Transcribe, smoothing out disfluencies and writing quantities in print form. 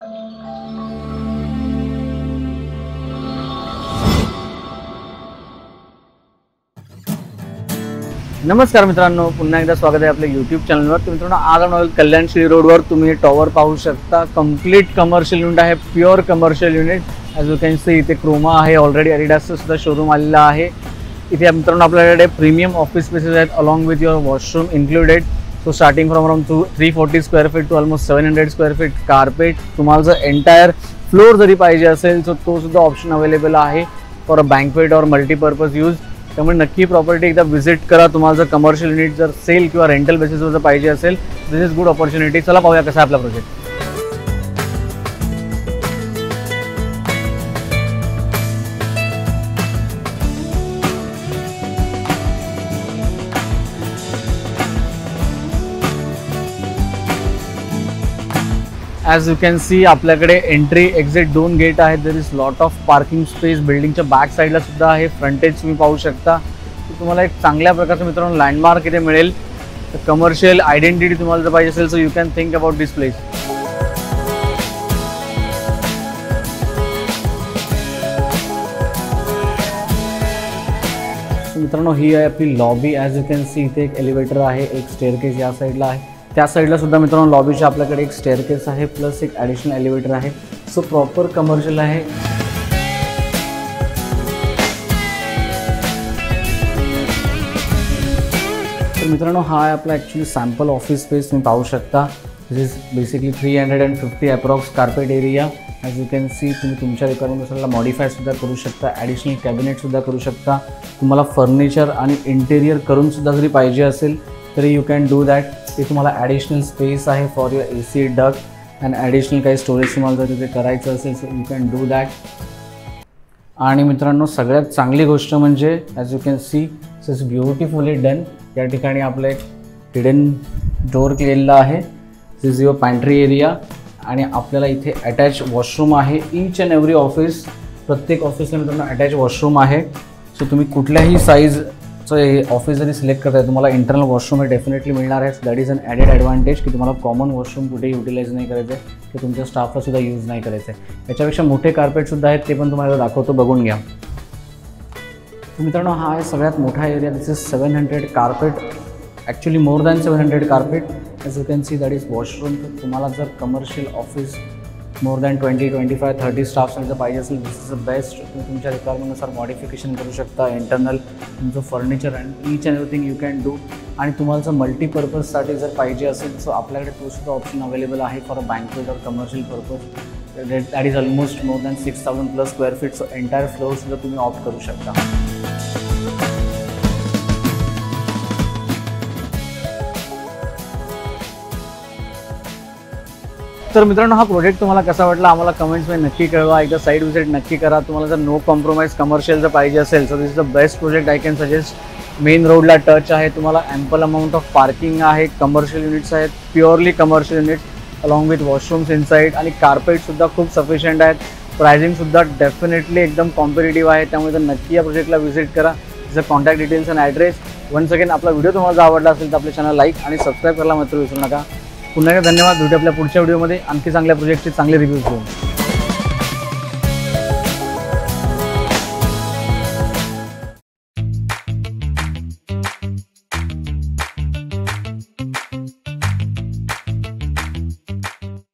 नमस्कार मित्रांनो, पुन्हा एकदा स्वागत आहे आपल्या यूट्यूब चॅनलवर। तर मित्रांनो, आज आपण कल्याण श्री रोडवर तुम्ही टॉवर पाहू शकता। कंप्लीट कमर्शियल युनिट आहे, pure commercial unit. As you can see इथे क्रोमा आहे, ऑलरेडी एडिडासचं सुद्धा शोरूम आलेला आहे। इथे मित्रांनो आपल्याकडे प्रीमियम ऑफिस स्पेसेस आहेत along with your washroom included. So starting from around 340 square feet to almost 700 square feet carpet. तुम्हाला जर एंटायर फ्लोर जरी पाहिजे असेल तर तो सुद्धा ऑप्शन अवेलेबल आहे फॉर अ बँक्वेट और मल्टीपर्पज यूज। त्यामुळे नक्की प्रॉपर्टी एकदा विजिट करा। तुम्हाला जर कमर्शियल युनिट जर सेल किंवा रेंटल बेसिसवर जर पाहिजे असेल, दिस इज गुड ऑपॉर्च्युनिटी। चला पाहूया कसा आपला project. As you can see आपल्याकडे एंट्री एक्झिट 2 गेट आहेत। There is lot of parking space. बिल्डिंगच्या बॅक साईडला सुद्धा आहे, फ्रंटेज तुम्ही पाहू शकता। तुम्हाला एक चांगल्या प्रकारचं मित्रांनो लँडमार्क इथे मिळेल। तर कमर्शियल आयडेंटिटी तुम्हाला जर पाहिजे असेल so you can think about this place. मित्रांनो, ही आहे आपली lobby. As you can see इथे एक एलिव्हेटर आहे, एक स्टेअरकेस या साईडला आहे। त्या साईडला सुद्धा मित्रांनो लॉबीच्या आपल्याकडे एक स्टेअरकेस आहे प्लस एक ॲडिशनल एलिव्हेटर आहे। सो प्रॉपर कमर्शियल आहे। तर मित्रांनो, हा आहे आपला ॲक्च्युली सॅम्पल ऑफिस स्पेस। तुम्ही पाहू शकता this is basically 350 approx carpet area. As you can see तुम्ही तुमच्या रिक्वायरमेंटनुसार मॉडिफाय सुद्धा करू शकता, ॲडिशनल कॅबिनेट सुद्धा करू शकता। तुम्हाला फर्निचर आणि इंटेरियर करून सुद्धा जरी पाहिजे असेल तरी यू कॅन डू दॅट। ते तुम्हाला ॲडिशनल स्पेस आहे for your AC duct and additional काही स्टोरेज तुम्हाला जर तिथे करायचं असेल so you can do that. आणि मित्रांनो, सगळ्यात चांगली गोष्ट म्हणजे as you can see this is beautifully done. या ठिकाणी आपलं एक हिडन डोअर केलेला आहे। This is your pantry area आणि आपल्याला इथे अटॅच वॉशरूम आहे। ईच अँड एव्हरी ऑफिस, प्रत्येक ऑफिसला मित्रांनो अटॅच वॉशरूम आहे। सो तुम्ही कुठल्याही साईजचं ऑफिस जरी सिलेक्ट करताय तुम्हाला इंटरनल वॉशरूम हे डेफिनेटली मिळणार आहे। That is an added advantage की तुम्हाला कॉमन वॉशरूम कुठे युटिलाइज नाही करायचं आहे, की तुमच्या स्टाफला सुद्धा यूज नाही करायचं आहे। याच्यापेक्षा मोठे कार्पेटसुद्धा आहेत, ते पण तुम्हाला दाखवतो, बघून घ्या। मित्रांनो, हा आहे सगळ्यात मोठा area. This is 700 carpet, actually more than 700 carpet. As you can see that is washroom. तर तुम्हाला जर कमर्शियल ऑफिस मोर दॅन 20, 25, 30 स्टाफसाठी जर पाहिजे असेल दिस इज द बेस्ट। तुम्ही तुमच्या रिक्वायरमेंटनुसार मॉडिफिकेशन करू शकता, इंटरनल तुमचं furniture and each and everything you can do. आणि तुम्हाला जर मल्टीपर्पजसाठी जर पाहिजे असेल सो आपल्याकडे तो सुद्धा ऑप्शन अवेलेबल आहे फॉर अ बँक्वेट और commercial purpose. That is almost more than 6000 plus square feet. So entire फ्लोअरसुद्धा तुम्ही ऑप्ट करू शकता। तर मित्रांनो, हा प्रोजेक्ट तुम्हाला कसा वाटला आम्हाला कमेंट्समध्ये नक्की कळवा। एकदा साईट व्हिजिट नक्की करा। तुम्हाला जर नो कॉम्प्रोमाइज कमर्शियल जर पाहिजे असेल so this is the best project I can suggest. Main रोडला टच आहे, तुम्हाला ॲम्पल अमाऊंट ऑफ पार्किंग आहे, कमर्शियल युनिट्स आहेत, purely commercial units along with washrooms inside आणि कार्पेटसुद्धा खूप सफिशियंट आहेत। प्रायझिंगसुद्धा डेफिनेटली एकदम कॉम्पिटेटिव्ह आहे। त्यामुळे जर नक्की या प्रोजेक्टला व्हिजिट करा। जर कॉन्टॅक्ट डिटेल्स आणि ॲड्रेस। वन्स अगेन आपला व्हिडिओ तुम्हाला जर आवडला असेल तर आपल्या चॅनल लाईक आणि सबस्क्राईब करायला मात्र विसरू नका। पुन्हा एकदा धन्यवाद। भेटू आपल्या पुढच्या व्हिडिओमध्ये आणखी चांगल्या प्रोजेक्टचे चांगले रिव्ह्यूज घेऊन।